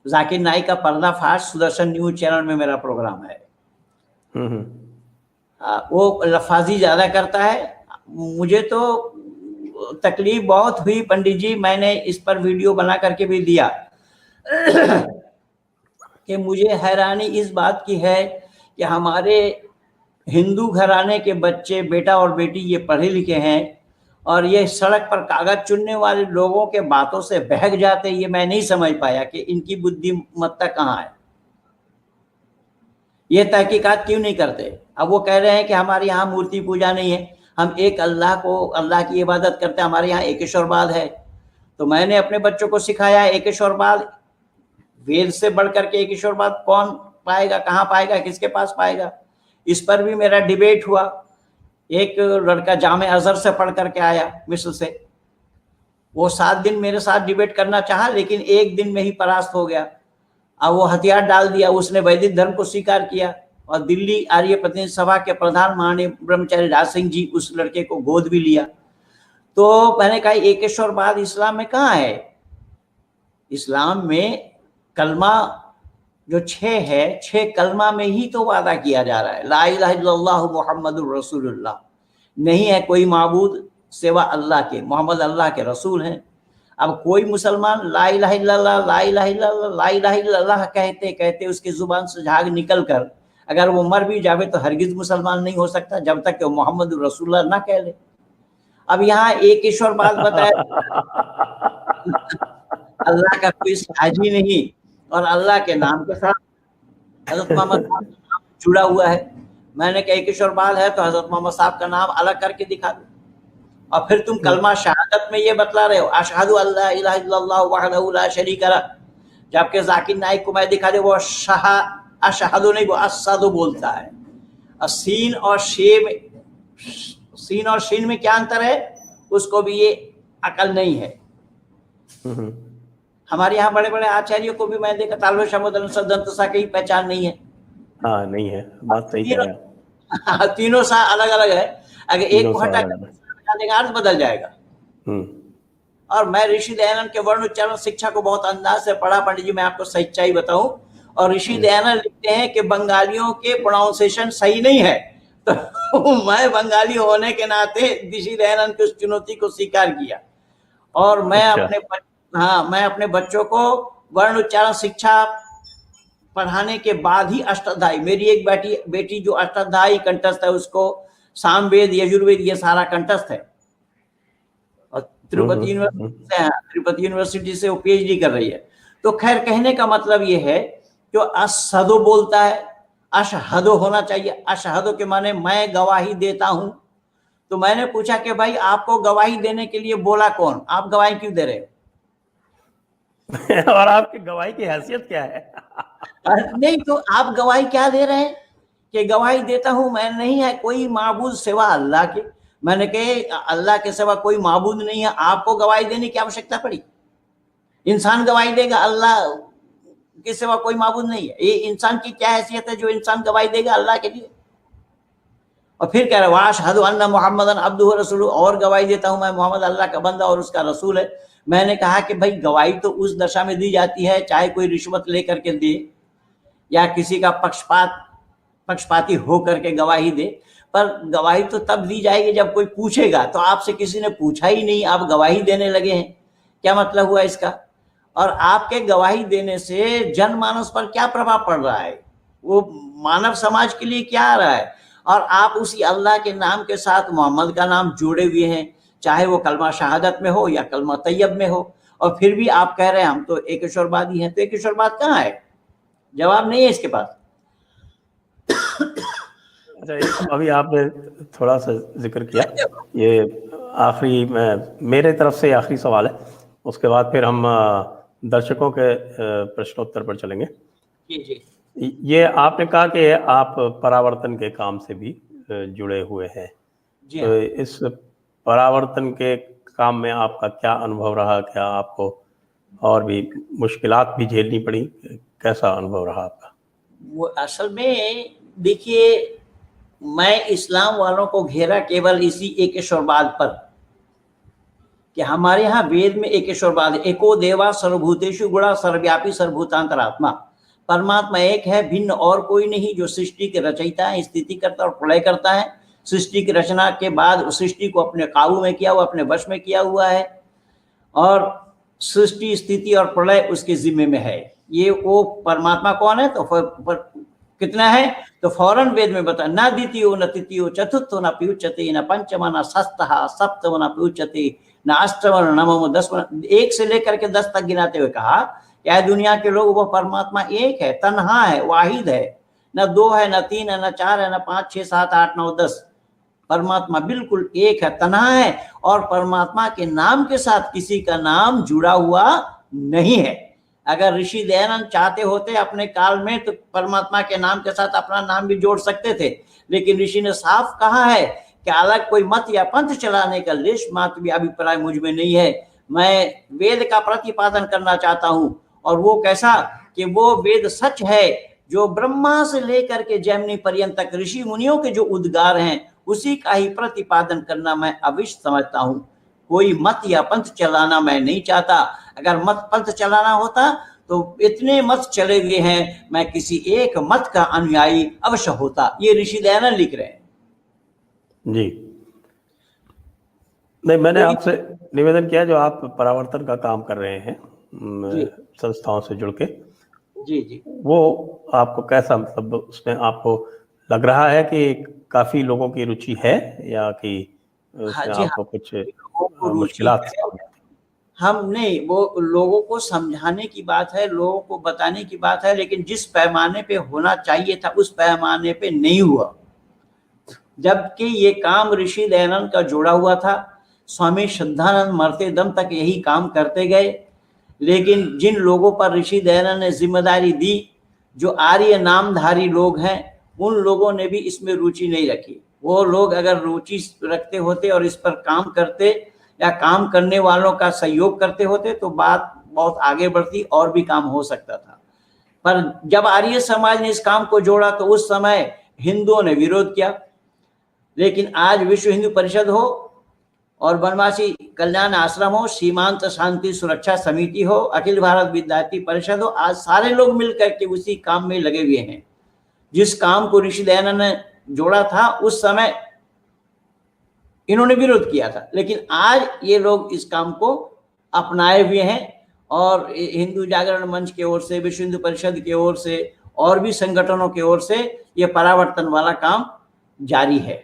जाकिर नाइक का पर्दाफाश Sudarshan news channel में मेरा प्रोग्राम है। वो लफाजी ज्यादा करता है। मुझे तो तकलीफ बहुत हुई पंडित जी, मैंने इस पर वीडियो बना करके भी दिया कि मुझे हैरानी इस बात की है कि हमारे हिंदू घराने के बच्चे, बेटा और बेटी, ये पढ़े लिखे हैं और ये सड़क पर कागज चुनने वाले लोगों के बातों से बहक जाते। ये मैं नहीं समझ पाया कि इनकी बुद्धिमत्ता कहाँ है। ये तहकीकात क्यों नहीं करते? अब वो कह रहे हैं कि हमारे यहाँ मूर्ति पूजा नहीं है, हम एक अल्लाह को, अल्लाह की इबादत करते हैं, हमारे यहाँ एकेश्वरवाद है। तो मैंने अपने बच्चों को सिखाया एकेश्वरवाद, वेद से बढ़ करके एकेश्वरवाद कौन पाएगा, कहाँ पाएगा, किसके पास पाएगा। इस पर भी मेरा डिबेट हुआ। एक लड़का जामे अजहर से पढ़ करके आया मिस्र से, वो 7 दिन मेरे साथ डिबेट करना चाहा, लेकिन एक दिन में ही परास्त हो गया। अब वो हथियार डाल दिया, उसने वैदिक धर्म को स्वीकार किया और दिल्ली आर्य प्रतिनिधि सभा के प्रधान महामणि ब्रह्मचारी राज सिंह जी उस लड़के को गोद भी लिया। तो मैंने कहा एकेश्वरवाद इस्लाम में कहाँ है? इस्लाम में कलमा जो 6 है, 6 कलमा में ही तो वादा किया जा रहा है, ला इलाहा इल्लल्लाह मुहम्मदुर रसूलुल्लाह, नहीं है कोई माबूद सिवा अल्लाह के, मोहम्मद अल्लाह के रसूल हैं। अब कोई मुसलमान ला इलाहा इल्लल्लाह, ला इलाहा इल्लल्लाह, ला इलाहा इल्लल्लाह कहते कहते उसकी जुबान से झाग निकल कर अगर वो मर भी जावे तो हरगिज मुसलमान नहीं हो सकता जब तक कि मोहम्मद रसूलुल्लाह ना कह ले। अब यहाँ एक ईश्वरवाद बताया अल्लाह का कोई साझी नहीं और अल्लाह के नाम के साथ हजरत मोहम्मद साहब का नाम जुड़ा हुआ है। मैंने कहा एक ईश्वरवाद है तो हजरत मोहम्मद साहब का नाम अलग करके दिखा दो। और फिर तुम कलमा शहादत में ये बतला रहे हो अशहदु अल्ला इलाहा इल्लल्लाह वहदहु ला शरीका लह, जबकि जाकिर नाइक को मैं दिखा दे वो अशहदु नहीं, वो असदु बोलता है। और सीन और शीन में क्या अंतर है उसको भी ये अकल नहीं है। हमारे यहाँ बड़े बड़े आचार्यों को भी मैं देखा तालवे शमुदन सदंतसा की पहचान नहीं है। हाँ नहीं है, बात सही कह रहे हैं। तीनों सा अलग अलग है, अगर एक को हटा देगा अर्थ बदल जाएगा। और मैं ऋषि दयानंद के वर्ण उच्चारण शिक्षा को बहुत अंदाज से पढ़ा पंडित जी, मैं आपको सच्चाई बताऊं। और ऋषि दयानंद लिखते हैं कि बंगालियों के प्रोनाउंसिएशन सही नहीं है, तो मैं बंगाली होने के नाते ऋषि दयानंद की उस चुनौती को स्वीकार किया। और मैं अपने बच्चों को वर्ण उच्चारण शिक्षा पढ़ाने के बाद ही अष्टाध्यायी, मेरी एक बेटी जो अष्टाध्यायी कंठस्थ है उसको सामवेद यजुर्वेद ये सारा कंठस्थ है। और तिरुपति यूनिवर्सिटी से वो पीएचडी कर रही है। तो खैर कहने का मतलब ये है जो अशहदो बोलता है, अशहदो होना चाहिए। अशहदो के माने मैं गवाही देता हूं। तो मैंने पूछा कि भाई आपको गवाही देने के लिए बोला कौन, आप गवाही क्यों दे रहे हो? और आपकी गवाही की हैसियत क्या है? नहीं तो आप गवाही क्या दे रहे हैं कि गवाही देता हूं मैं, नहीं है कोई माबूद सिवा अल्लाह के। मैंने कहा अल्लाह के सिवा कोई माबूद नहीं है, आपको गवाही देने की आवश्यकता पड़ी? इंसान गवाही देगा अल्लाह के सिवा कोई माबूद नहीं है, ये इंसान की क्या हैसियत है जो इंसान गवाही देगा अल्लाह के लिए? और फिर कह रहा है वाशहदु अन्ना मुहम्मदन अब्दुहु व रसूलुहु, और गवाही देता हूं मैं मोहम्मद अल्लाह का बंदा और उसका रसूल है। मैंने कहा कि भाई गवाही तो उस दशा में दी जाती है चाहे कोई रिश्वत लेकर के दे या किसी का पक्षपाती हो करके गवाही दे, पर गवाही तो तब दी जाएगी जब कोई पूछेगा। तो आपसे किसी ने पूछा ही नहीं, आप गवाही देने लगे हैं, क्या मतलब हुआ इसका? और आपके गवाही देने से जनमानस पर क्या प्रभाव पड़ रहा है, वो मानव समाज के लिए क्या आ रहा है? और आप उसी अल्लाह के नाम के साथ मोहम्मद का नाम जोड़े हुए हैं, चाहे वो कलमा शहादत में हो या कलमा तैयब में हो, और फिर भी आप कह रहे हैं हम तो एकेश्वरवादी हैं। तो एकेश्वरवाद कहाँ है? जवाब नहीं है इसके पास। अच्छा, अभी आपने थोड़ा सा जिक्र किया, ये आखिरी मेरे तरफ से आखिरी सवाल है, उसके बाद फिर हम दर्शकों के प्रश्नोत्तर पर चलेंगे। जी। ये आपने कहा कि आप परावर्तन के काम से भी जुड़े हुए हैं, तो इस परावर्तन के काम में आपका क्या अनुभव रहा? क्या आपको और भी मुश्किलात भी झेलनी पड़ी? कैसा अनुभव रहा आपका? वो असल में देखिए, मैं इस्लाम वालों को घेरा केवल इसी एकेश्वरवाद पर कि हमारे यहाँ वेद में एकेश्वरवाद, एको देवा सर्वभूतेषु गुणा सर्वव्यापी सर्वभूतांतरात्मा, परमात्मा एक है, भिन्न और कोई नहीं, जो सृष्टि के रचयिता है, स्थिति करता और प्रलय करता है। सृष्टि की रचना के बाद सृष्टि को अपने काबू में किया हुआ, अपने वश में किया हुआ है, और सृष्टि स्थिति और प्रलय उसके जिम्मे में है। ये वो परमात्मा कौन है, तो कितना है, तो फौरन वेद में बता, न द्वितीयो न तृतीयो चतुर्थो न पयुच्यते, न पंचमा न षष्ठः सप्तमो न पयुच्यते, न अष्टम न नवम दसम, 1 से लेकर के 10 तक गिनाते हुए कहा क्या दुनिया के लोग, वो परमात्मा एक है, तन्हा है, वाहिद है, न 2 है, न 3 है, न 4 है, न 5 6 7 8 9 10, परमात्मा बिल्कुल एक है, तन्हा है, और परमात्मा के नाम के साथ किसी का नाम जुड़ा हुआ नहीं है। अगर ऋषि दयानंद चाहते होते अपने काल में तो परमात्मा के नाम के साथ अपना नाम भी जोड़ सकते थे, लेकिन ऋषि ने साफ कहा है कि अलग कोई मत या पंथ चलाने का लेश मात्र भी अभिप्राय मुझ में नहीं है। मैं वेद का प्रतिपादन करना चाहता हूं, और वो कैसा कि वो वेद सच है जो ब्रह्मा से लेकर के जैमिनी पर्यंत तक ऋषि मुनियों के जो उद्गार हैं उसी का ही प्रतिपादन करना मैं अवश्य समझता हूं। कोई मत या पंथ चलाना मैं नहीं चाहता। अगर मत पंथ चलाना होता तो इतने मत चले गए हैं, मैं किसी एक मत का अनुयायी अवश्य होता। ये ऋषि दयानंद लिख रहे हैं जी। नहीं, मैंने आपसे निवेदन किया जो आप परावर्तन का काम कर रहे हैं संस्थाओं से जुड़ के, जी जी, वो आपको कैसा, मतलब उसमें आपको लग रहा है कि काफी लोगों की रुचि है, या कि उसमें आपको कुछ मुश्किलात? हम नहीं, वो लोगों को समझाने की बात है, लोगों को बताने की बात है, लेकिन जिस पैमाने पे होना चाहिए था उस पैमाने पे नहीं हुआ। जबकि ये काम ऋषि दयानंद का जोड़ा हुआ था, स्वामी श्रद्धानंद मरते दम तक यही काम करते गए, लेकिन जिन लोगों पर ऋषि दयानंद ने जिम्मेदारी दी, जो आर्य नामधारी लोग हैं, उन लोगों ने भी इसमें रुचि नहीं रखी। वो लोग अगर रुचि रखते होते और इस पर काम करते या काम करने वालों का सहयोग करते होते तो बात बहुत आगे बढ़ती और भी काम हो सकता था। पर जब आर्य समाज ने इस काम को जोड़ा तो उस समय हिंदुओं ने विरोध किया, लेकिन आज विश्व हिंदू परिषद हो और वनवासी कल्याण आश्रम हो, सीमांत शांति सुरक्षा समिति हो, अखिल भारत विद्यार्थी परिषद हो, आज सारे लोग मिलकर के उसी काम में लगे हुए हैं। जिस काम को ऋषि दयानंद ने जोड़ा था उस समय इन्होंने विरोध किया था, लेकिन आज ये लोग इस काम को अपनाए हुए हैं, और हिंदू जागरण मंच की ओर से, विश्व हिंदू परिषद की ओर से और भी संगठनों की ओर से ये परावर्तन वाला काम जारी है,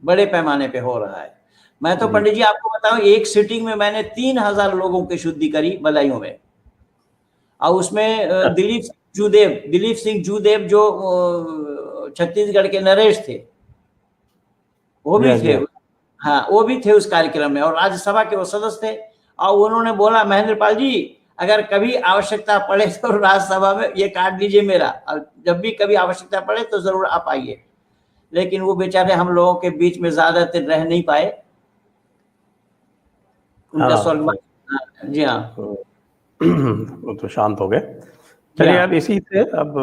बड़े पैमाने पे हो रहा है। मैं तो पंडित जी आपको बताऊं, एक सिटिंग में मैंने 3000 लोगों की शुद्धि करी बदायूं में, और उसमें दिलीप सिंह जूदेव जो छत्तीसगढ़ के नरेश थे वो भी थे। हाँ, वो भी थे उस कार्यक्रम में, और राज्यसभा के वो सदस्य थे। और उन्होंने बोला, महेंद्र पाल जी अगर कभी आवश्यकता पड़े तो राज्यसभा में ये कार्ड लीजिए मेरा, और जब भी कभी आवश्यकता पड़े तो जरूर आप आइए। लेकिन वो बेचारे हम लोगों के बीच में ज्यादा देर रह नहीं पाए, उनका स्वर्गवास। जी हाँ, वो तो शांत हो गए। चलिए, अब इसी से अब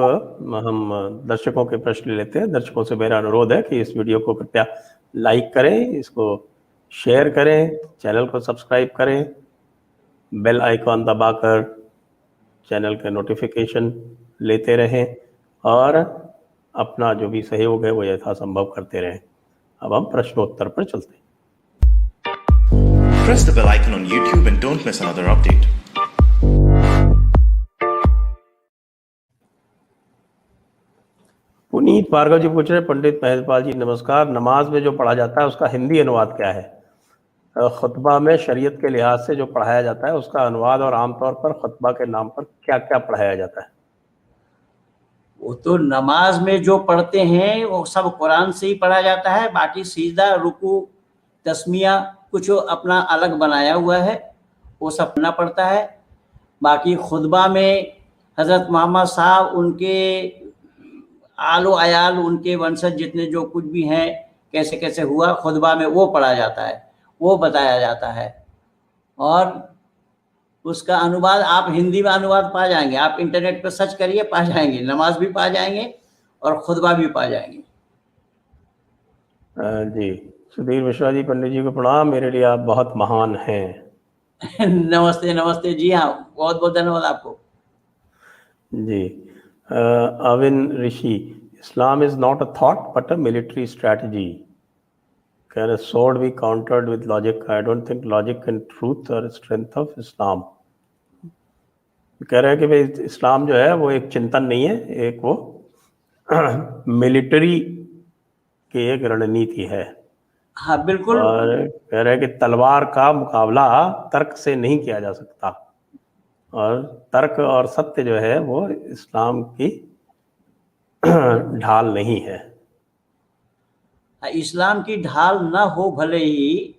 हम दर्शकों के प्रश्न लेते हैं। दर्शकों से मेरा अनुरोध है कि इस वीडियो को कृपया लाइक करें, इसको शेयर करें, चैनल को सब्सक्राइब करें, बेल आइकॉन दबाकर चैनल के नोटिफिकेशन लेते रहें, और अपना जो भी सहयोग है वो यथासंभव करते रहें। अब हम प्रश्नोत्तर पर चलते हैं। Press the bell icon on YouTube and don't miss another update. Puneet Bhargava जी पूछ रहे, पंडित महेंद्र पाल जी नमस्कार, नमाज में जो पढ़ा जाता है उसका हिंदी अनुवाद क्या है? खुतबा में शरीयत के लिहाज से जो पढ़ाया जाता है उसका अनुवाद, और आमतौर पर खुतबा के नाम पर क्या क्या पढ़ाया जाता है? वो तो नमाज में जो पढ़ते हैं वो सब कुरान से ही पढ़ा जाता है। बाकी सीधा रुकू तस्मिया कुछ अपना अलग बनाया हुआ है, वो सब पढ़ना पड़ता है। बाकी खुतबा में हज़रत मोहम्मद साहब, उनके आलो अयाल, उनके वंशज जितने जो कुछ भी हैं, कैसे कैसे हुआ खुतबा में, वो पढ़ा जाता है, वो बताया जाता है। और उसका अनुवाद आप हिंदी में अनुवाद पा जाएंगे, आप इंटरनेट पर सर्च करिए, पा जाएंगे, नमाज भी पा जाएंगे और खुतबा भी पा जाएंगे। जी, सुधीर मिश्रा जी, पंडित जी को प्रणाम, मेरे लिए आप बहुत महान हैं। नमस्ते नमस्ते जी, हाँ बहुत बहुत धन्यवाद आपको जी। Avin Rishi, Islam is not a thought but a military strategy. Can a sword be countered with logic? I don't think logic and truth are strength of Islam. कह रहे हैं कि भाई इस्लाम जो है वो एक चिंतन नहीं है, एक वो मिलिट्री की एक रणनीति है। हाँ बिल्कुल। और कह रहे हैं कि तलवार का मुकाबला तर्क से नहीं किया जा सकता, और तर्क और सत्य जो है वो इस्लाम की ढाल नहीं है। इस्लाम की ढाल न हो भले ही,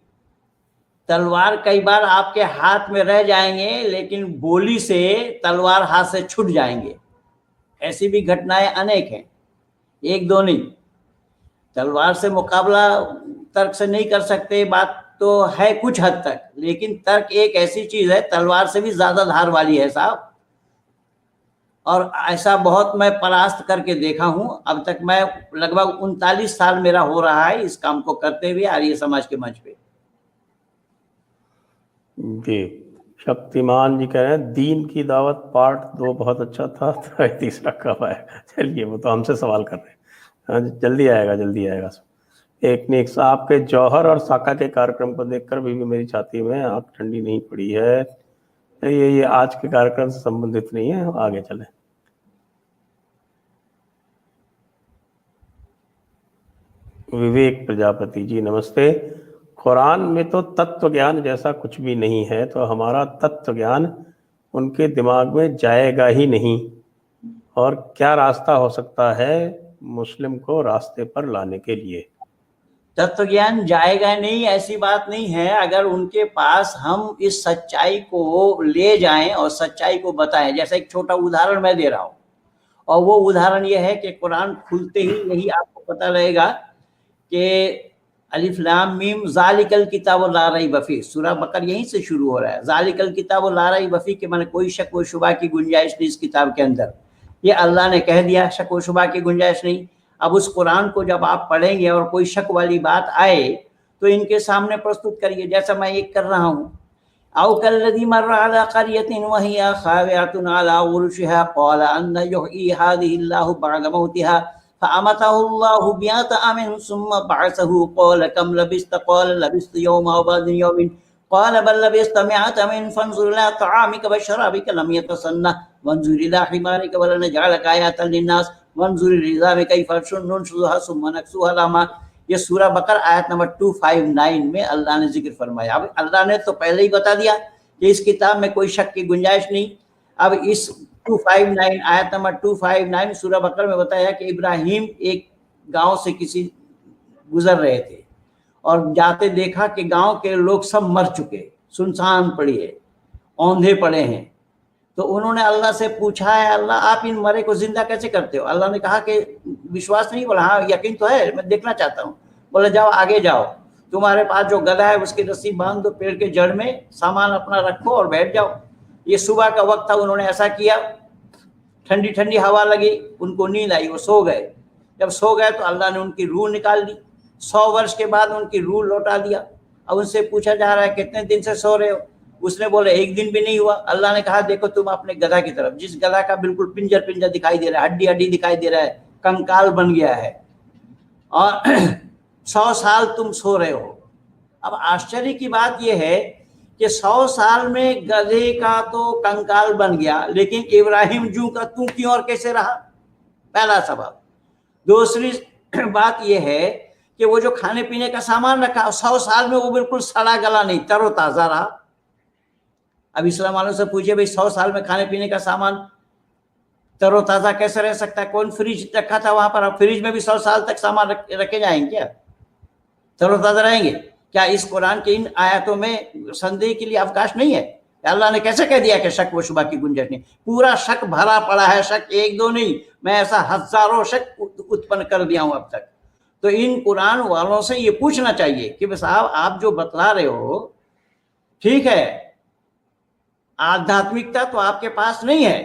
तलवार कई बार आपके हाथ में रह जाएंगे लेकिन बोली से तलवार हाथ से छूट जाएंगे। ऐसी भी घटनाएं अनेक हैं, एक दो नहीं। तलवार से मुकाबला तर्क से नहीं कर सकते, बात तो है कुछ हद तक, लेकिन तर्क एक ऐसी चीज है तलवार से भी ज्यादा धार वाली है साहब। और ऐसा बहुत मैं परास्त करके देखा हूं। अब तक मैं लगभग 39 साल मेरा हो रहा है इस काम को करते हुए आर्य समाज के मंच पे। जी। शक्तिमान जी कह रहे हैं दीन की दावत पार्ट 2 बहुत अच्छा था, तो तीसरा कब आएगा? चलिए, वो तो हमसे सवाल कर रहे हैं। हाँ, जल्दी आएगा, जल्दी आएगा। एक निक्स, आपके जौहर और साका के कार्यक्रम को देखकर भी मेरी छाती में आग ठंडी नहीं पड़ी है। ये आज के कार्यक्रम से संबंधित नहीं है, आगे चले। विवेक प्रजापति जी नमस्ते। कुरान में तो तत्व ज्ञान जैसा कुछ भी नहीं है, तो हमारा तत्व ज्ञान उनके दिमाग में जाएगा ही नहीं, और क्या रास्ता हो सकता है मुस्लिम को रास्ते पर लाने के लिए? तत्व ज्ञान जाएगा नहीं ऐसी बात नहीं है। अगर उनके पास हम इस सच्चाई को ले जाएं और सच्चाई को बताएं, जैसा एक छोटा उदाहरण मैं दे रहा हूं, और वो उदाहरण ये है कि कुरान खुलते ही यही आपको पता रहेगा कि अलिफ लाम मीम ज़ालिकल किताब ला रैब फीह, सूरह बकर यहीं से शुरू हो रहा है। ज़ालिकल किताब ला रैब फीह के माने कोई शक व शुबा की गुंजाइश नहीं इस किताब के अंदर। ये अल्लाह ने कह दिया, शक व शुबा की गुंजाइश नहीं। अब उस कुरान को जब आप पढ़ेंगे और कोई शक वाली बात आए तो इनके सामने प्रस्तुत करिए, जैसा मैं ये कर रहा हूँ। औ कल्लज़ी मर्रा अला क़र्यतिन व हिया ख़ाविअतुन अला उरूशिहा क़ाल अन्ना युहयी हाज़िहिल्लाहु बअद मौतिहा फ़अमातहुल्लाहु मिअता आमिन सुम्मा बअसहु क़ाल कम लबिस्त क़ाल लबिस्तु यौमन अव बअद यौमिन क़ाल बल लबिस्त मिअता आमिन फ़न्ज़ुर इला तअामिका व शराबिका लम यतसन्ना वन्ज़ुर इला हिमारिका वलनजअलका आयतन लिन्नास वन्ज़ुर इज़ाम कैफ़ नुनशुज़ुहा सुम्मा नक्सुहा लहमा। ये सूरह बकर आयत नंबर 259 में अल्लाह ने जिक्र फरमाया। अब अल्लाह ने तो पहले ही बता दिया कि इस किताब में कोई शक की गुंजाइश नहीं। अब इस 259 आयत नंबर 259 सूरह बकर में बताया कि इब्राहिम एक गांव से किसी गुजर रहे थे और जाते देखा कि गांव के लोग सब मर चुके, सुनसान पड़ी है, औंधे पड़े हैं। तो उन्होंने अल्लाह से पूछा है, अल्लाह आप इन मरे को जिंदा कैसे करते हो? अल्लाह ने कहा कि विश्वास नहीं? बोला हाँ यकीन तो है, मैं देखना चाहता हूँ। बोले जाओ आगे जाओ, तुम्हारे पास जो गधा है उसकी रस्सी बांध दो पेड़ के जड़ में, सामान अपना रखो और बैठ जाओ। ये सुबह का वक्त था, उन्होंने ऐसा किया। ठंडी ठंडी हवा लगी, उनको नींद आई, वो सो गए। जब सो गए तो अल्लाह ने उनकी रूह निकाल ली। 100 वर्ष के बाद उनकी रूह लौटा दिया। अब उनसे पूछा जा रहा है कितने दिन से सो रहे हो? उसने बोले एक दिन भी नहीं हुआ। अल्लाह ने कहा देखो तुम अपने गधा की तरफ, जिस गधा का बिल्कुल पिंजर पिंजर दिखाई दे रहा है, हड्डी हड्डी दिखाई दे रहा है, कंकाल बन गया है, और 100 साल तुम सो रहे हो। अब आश्चर्य की बात यह है कि 100 साल में गधे का तो कंकाल बन गया, लेकिन इब्राहिम जू का तू क्यों और कैसे रहा? पहला सवाल। दूसरी बात यह है कि वो जो खाने पीने का सामान रखा 100 साल में वो बिल्कुल सड़ा गला नहीं, तरोताजा रहा। अब इस्लाम वालों से पूछिए भाई 100 साल में खाने पीने का सामान तरोताजा कैसे रह सकता है? कौन फ्रिज रखा था वहां पर? अब फ्रिज में भी 100 साल तक सामान रखे जाएंगे क्या? तरोताजा रहेंगे क्या? इस कुरान के इन आयतों में संदेह के लिए अवकाश नहीं है। अल्लाह ने कैसे कह दिया कि शक व शुबा की गुंजाइश नहीं? पूरा शक भरा पड़ा है, शक एक दो नहीं, मैं ऐसा हजारों शक उत्पन्न कर दिया हूं अब तक। तो इन कुरान वालों से ये पूछना चाहिए कि साहब आप जो बतला रहे हो ठीक है, आध्यात्मिकता तो आपके पास नहीं है,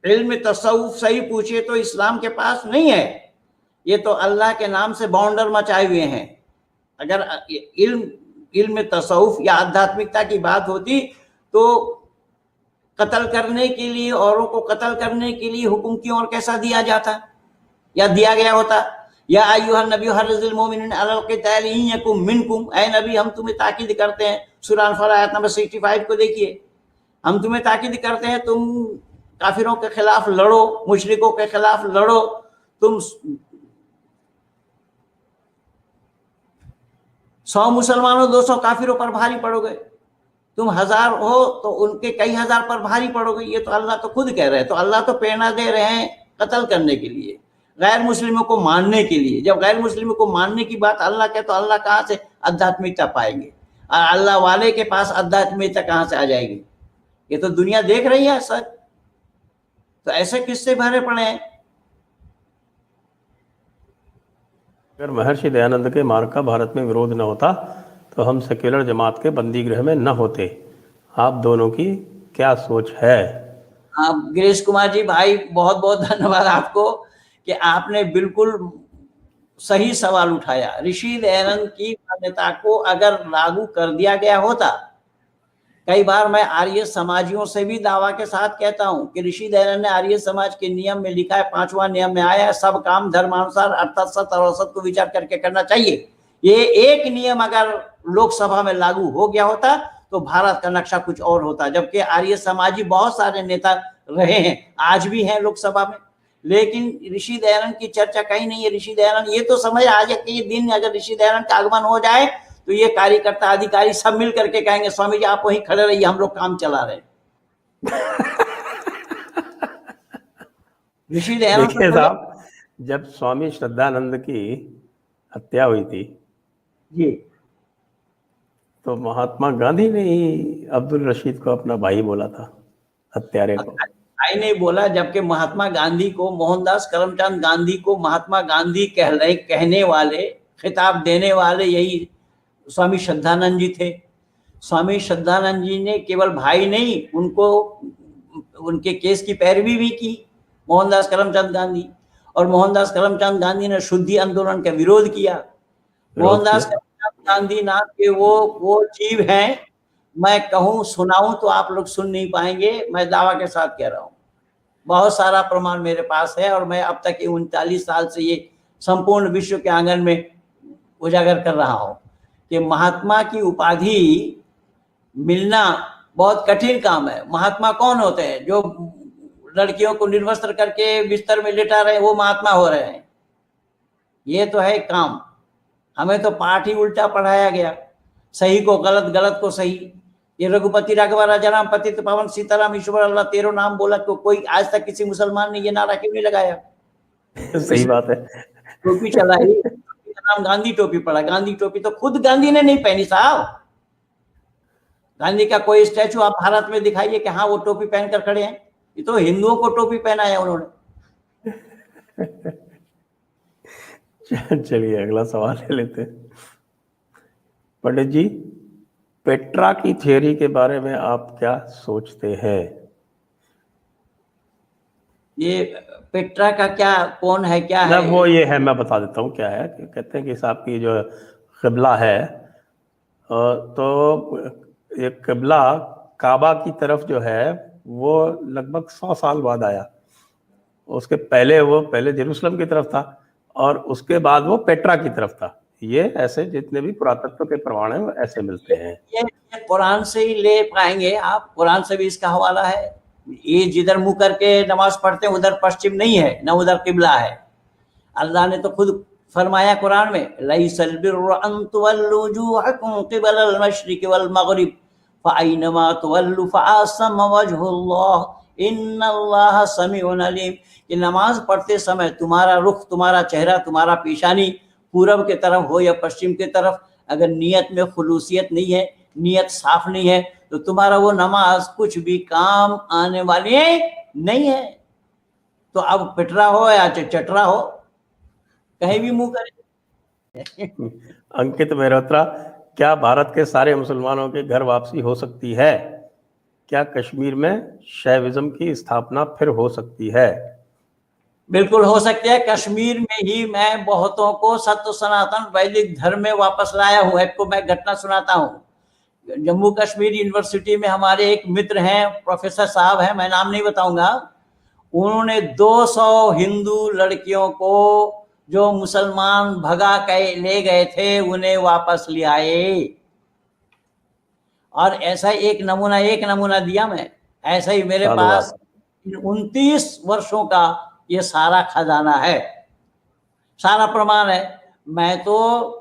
इल्म तसव्वुफ सही पूछिए तो इस्लाम के पास नहीं है। ये तो अल्लाह के नाम से बाउंडर मचाए हुए हैं। अगर इल्म इल्म तसव्वुफ या आध्यात्मिकता की बात होती तो कत्ल करने के लिए, औरों को कत्ल करने के लिए हुक्म क्यों और कैसा दिया जाता या दिया गया होता? या अय्युहन नबी हर्रिज़िल मोमिनीन अलल क़िताल इन यकुम मिनकुम, ऐ नबी हम तुम्हें ताकीद करते हैं, सूरह अनफाल आयत नंबर 65 को देखिए, हम तुम्हें ताकीद करते हैं तुम काफिरों के खिलाफ लड़ो, मुशरिकों के खिलाफ लड़ो, तुम 100 मुसलमानों 200 काफिरों पर भारी पड़ोगे, तुम 1000 हो तो उनके कई हजार पर भारी पड़ोगे। ये तो अल्लाह तो खुद कह रहे हैं। तो अल्लाह तो प्रेरणा दे रहे हैं कत्ल करने के लिए, गैर मुस्लिमों को मानने के लिए। जब गैर मुस्लिमों को मानने की बात अल्लाह के, तो अल्लाह कहाँ से आध्यात्मिकता पाएंगे? अल्लाह वाले के पास आध्यात्मिकता कहाँ से आ जाएगी? ये तो दुनिया देख रही है सर। तो ऐसे किससे भरे पड़े हैं? अगर महर्षि दयानंद के मार्ग का भारत में विरोध न होता तो हम सेक्युलर जमात के बंदी गृह में न होते। आप दोनों की क्या सोच है? आप गिरीश कुमार जी भाई, बहुत बहुत धन्यवाद आपको कि आपने बिल्कुल सही सवाल उठाया। ऋषि दयानंद की मान्यता को अगर लागू कर दिया गया होता, कई बार मैं आर्य समाजियों से भी दावा के साथ कहता हूं कि ऋषि दयानंद ने आर्य समाज के नियम में लिखा है, 5वां नियम में आया है, सब काम धर्मानुसार अर्थात सत्य और असत को विचार करके करना चाहिए। ये एक नियम अगर लोकसभा में लागू हो गया होता तो भारत का नक्शा कुछ और होता। जबकि आर्य समाजी बहुत सारे नेता रहे हैं, आज भी हैं लोकसभा में, लेकिन ऋषि दयानंद की चर्चा कहीं नहीं है। ऋषि दयानंद, ये तो समझ आ जाए कि ये दिन अगर ऋषि दयानंद का आगमन हो जाए तो ये कार्यकर्ता अधिकारी सब मिल करके कहेंगे, स्वामी जी आप वहीं खड़े रहिए, हम लोग काम चला रहे हैं। ऋषि दयानंद देखिए साहब, जब स्वामी श्रद्धानंद की हत्या हुई थी जी, तो महात्मा गांधी ने ही अब्दुल रशीद को अपना भाई बोला था, हत्यारे को। भाई नहीं बोला, जबकि महात्मा गांधी को, मोहनदास करमचंद गांधी को महात्मा गांधी कहने वाले, खिताब देने वाले यही स्वामी श्रद्धानंद जी थे। स्वामी श्रद्धानंद जी ने केवल भाई नहीं, उनको उनके केस की पैरवी भी की मोहनदास करमचंद गांधी। और मोहनदास करमचंद गांधी ने शुद्धि आंदोलन का विरोध किया। मोहनदास करमचंद गांधी नाम के वो जीव हैं, मैं कहूं सुनाऊं तो आप लोग सुन नहीं पाएंगे, मैं दावा के साथ कह रहा हूं, बहुत सारा प्रमाण मेरे पास है और मैं अब तक 39 साल से ये संपूर्ण विश्व के आंगन में उजागर कर रहा हूं कि महात्मा की उपाधि मिलना बहुत कठिन काम है। महात्मा कौन होते हैं? जो लड़कियों को निर्वस्त्र करके बिस्तर में लेटा रहे, वो महात्मा हो रहे हैं। ये तो है काम। हमें तो पाठ ही उल्टा पढ़ाया गया, सही को गलत, गलत को सही। ये रघुपति राघव राजाराम पतित पावन सीताराम ईश्वर अल्लाह तेरो नाम बोला तो कोई आज तक किसी मुसलमान ने ये नारा क्यों नहीं लगाया? सही बात है। टोपी चलाई, नाम गांधी टोपी पड़ा। गांधी टोपी तो खुद गांधी ने नहीं पहनी साहब। गांधी का कोई स्टैचू आप भारत में दिखाइए कि हाँ वो टोपी पहनकर खड़े हैं। ये तो हिंदुओं को टोपी पहनाया उन्होंने। चलिए अगला सवाल ले लेते हैं। पंडित जी, पेट्रा की थियरी के बारे में आप क्या सोचते हैं? ये पेट्रा का क्या, कौन है, क्या है? वो ये है, मैं बता देता हूँ क्या है। कहते हैं कि साहब की जो क़िबला है, तो ये क़िबला काबा की तरफ जो है वो लगभग 100 साल बाद आया। उसके पहले वो जेरूसलम की तरफ था और उसके बाद वो पेट्रा की तरफ था। ये ऐसे जितने भी पुरातत्व के प्रमाण हैं वो ऐसे मिलते हैं। ये कुरान से ही ले पाएंगे आप, कुरान से भी इसका हवाला है। ये जिधर मुंह करके नमाज पढ़ते हैं उधर पश्चिम नहीं है, न उधर किबला है। अल्लाह ने तो खुद फरमाया कुरान में, लैसल बिर्रु अन तुवल्लु वुजूहकुम क़िबलल मशरिक़ि वल मग़रिब फ़अयनमा तुवल्लु फ़अस्सम वजहुल्लाह इन्नल्लाह समीउन अलीम। कि नमाज पढ़ते समय तुम्हारा रुख, तुम्हारा चेहरा, तुम्हारा पेशानी पूरब के तरफ हो या पश्चिम के तरफ, अगर नियत में खुलूसियत नहीं है, नियत साफ नहीं है, तो तुम्हारा वो नमाज कुछ भी काम आने वाली नहीं है। तो अब पिटरा हो या चटरा हो, कहीं भी मुंह करे। अंकित मेहरोत्रा, क्या भारत के सारे मुसलमानों के घर वापसी हो सकती है? क्या कश्मीर में शैविज्म की स्थापना फिर हो सकती है? बिल्कुल हो सकती है। कश्मीर में ही मैं बहुतों को सत्य सनातन वैदिक धर्म में वापस लाया हूँ। आपको मैं घटना सुनाता हूँ। जम्मू कश्मीर यूनिवर्सिटी में हमारे एक मित्र हैं, प्रोफेसर साहब हैं, मैं नाम नहीं बताऊंगा। उन्होंने 200 हिंदू लड़कियों को जो मुसलमान भगा के ले गए थे उन्हें वापस ले आए। और ऐसा एक नमूना दिया मैं। ऐसा ही मेरे पास 29 वर्षों का ये सारा खजाना है, सारा प्रमाण है। मैं तो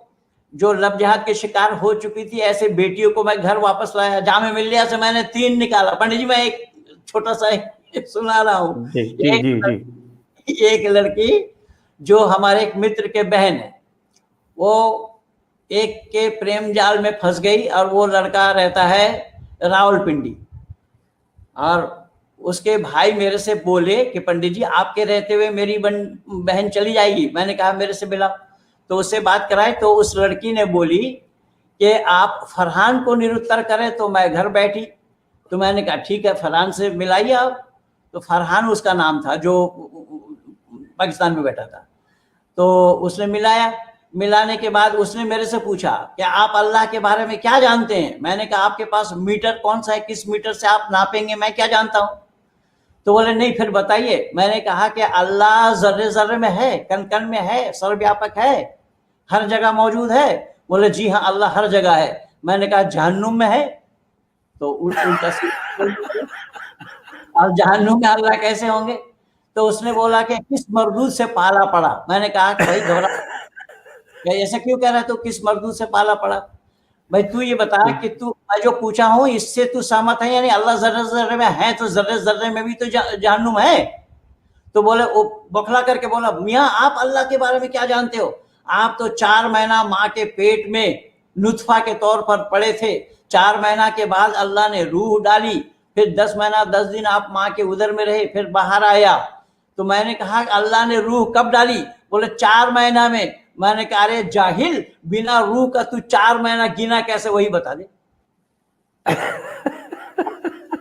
जो लब जिहाद के शिकार हो चुकी थी ऐसे बेटियों को मैं घर वापस लाया। जामे मिल्लिया से मैंने 3 निकाला। पंडित जी, मैं एक छोटा सा सुना रहा हूँ। एक लड़की जो हमारे एक मित्र के बहन है, वो एक के प्रेम जाल में फंस गई और वो लड़का रहता है रावलपिंडी। और उसके भाई मेरे से बोले कि पंडित जी, आपके रहते हुए मेरी बहन चली जाएगी। मैंने कहा मेरे से मिला, तो उससे बात कराए तो उस लड़की ने बोली कि आप फरहान को निरुत्तर करें। तो मैं घर बैठी, तो मैंने कहा ठीक है, फरहान से मिलाइए आप। तो फरहान उसका नाम था जो पाकिस्तान में बैठा था। तो उसने मिलाने के बाद उसने मेरे से पूछा कि आप अल्लाह के बारे में क्या जानते हैं। मैंने कहा आपके पास मीटर कौन सा है, किस मीटर से आप नापेंगे, मैं क्या जानता हूं। तो बोले नहीं, फिर बताइए। मैंने कहा कि अल्लाह जर्रे जर्रे में है, कण कण में है, सर्वव्यापक है, हर जगह मौजूद है। बोले जी हाँ, अल्लाह हर जगह है। मैंने कहा जहन्नुम में है। तो उल्टा और जहन्नुम में अल्लाह कैसे होंगे। तो उसने बोला कि किस मरदूद से पाला पड़ा। मैंने कहा कि भाई घबरा, ऐसा क्यों कह रहा है, तो किस मरदूद से पाला पड़ा। भाई तू ये बता कि तू, मैं जो पूछा हूं इससे तू सहमत है, यानी अल्लाह जर्रे जर्रे में है तो जर्रे जर्रे में भी तो जहन्नुम है। तो बोले, वो बौखला करके बोला, मियाँ आप अल्लाह के बारे में क्या जानते हो, आप तो 4 महीना माँ के पेट में नुतफा के तौर पर पड़े थे। 4 महीना के बाद अल्लाह ने रूह डाली, फिर 10 महीना 10 दिन आप माँ के उदर में रहे, फिर बाहर आया। तो मैंने कहा अल्लाह ने रूह कब डाली। बोले 4 महीना में। मैंने कहा अरे जाहिल, बिना रूह का तू 4 महीना गिना कैसे, वही बता दे।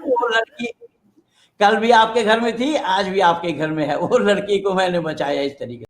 वो लड़की कल भी आपके घर में थी, आज भी आपके घर में है। वो लड़की को मैंने बचाया इस तरीके से।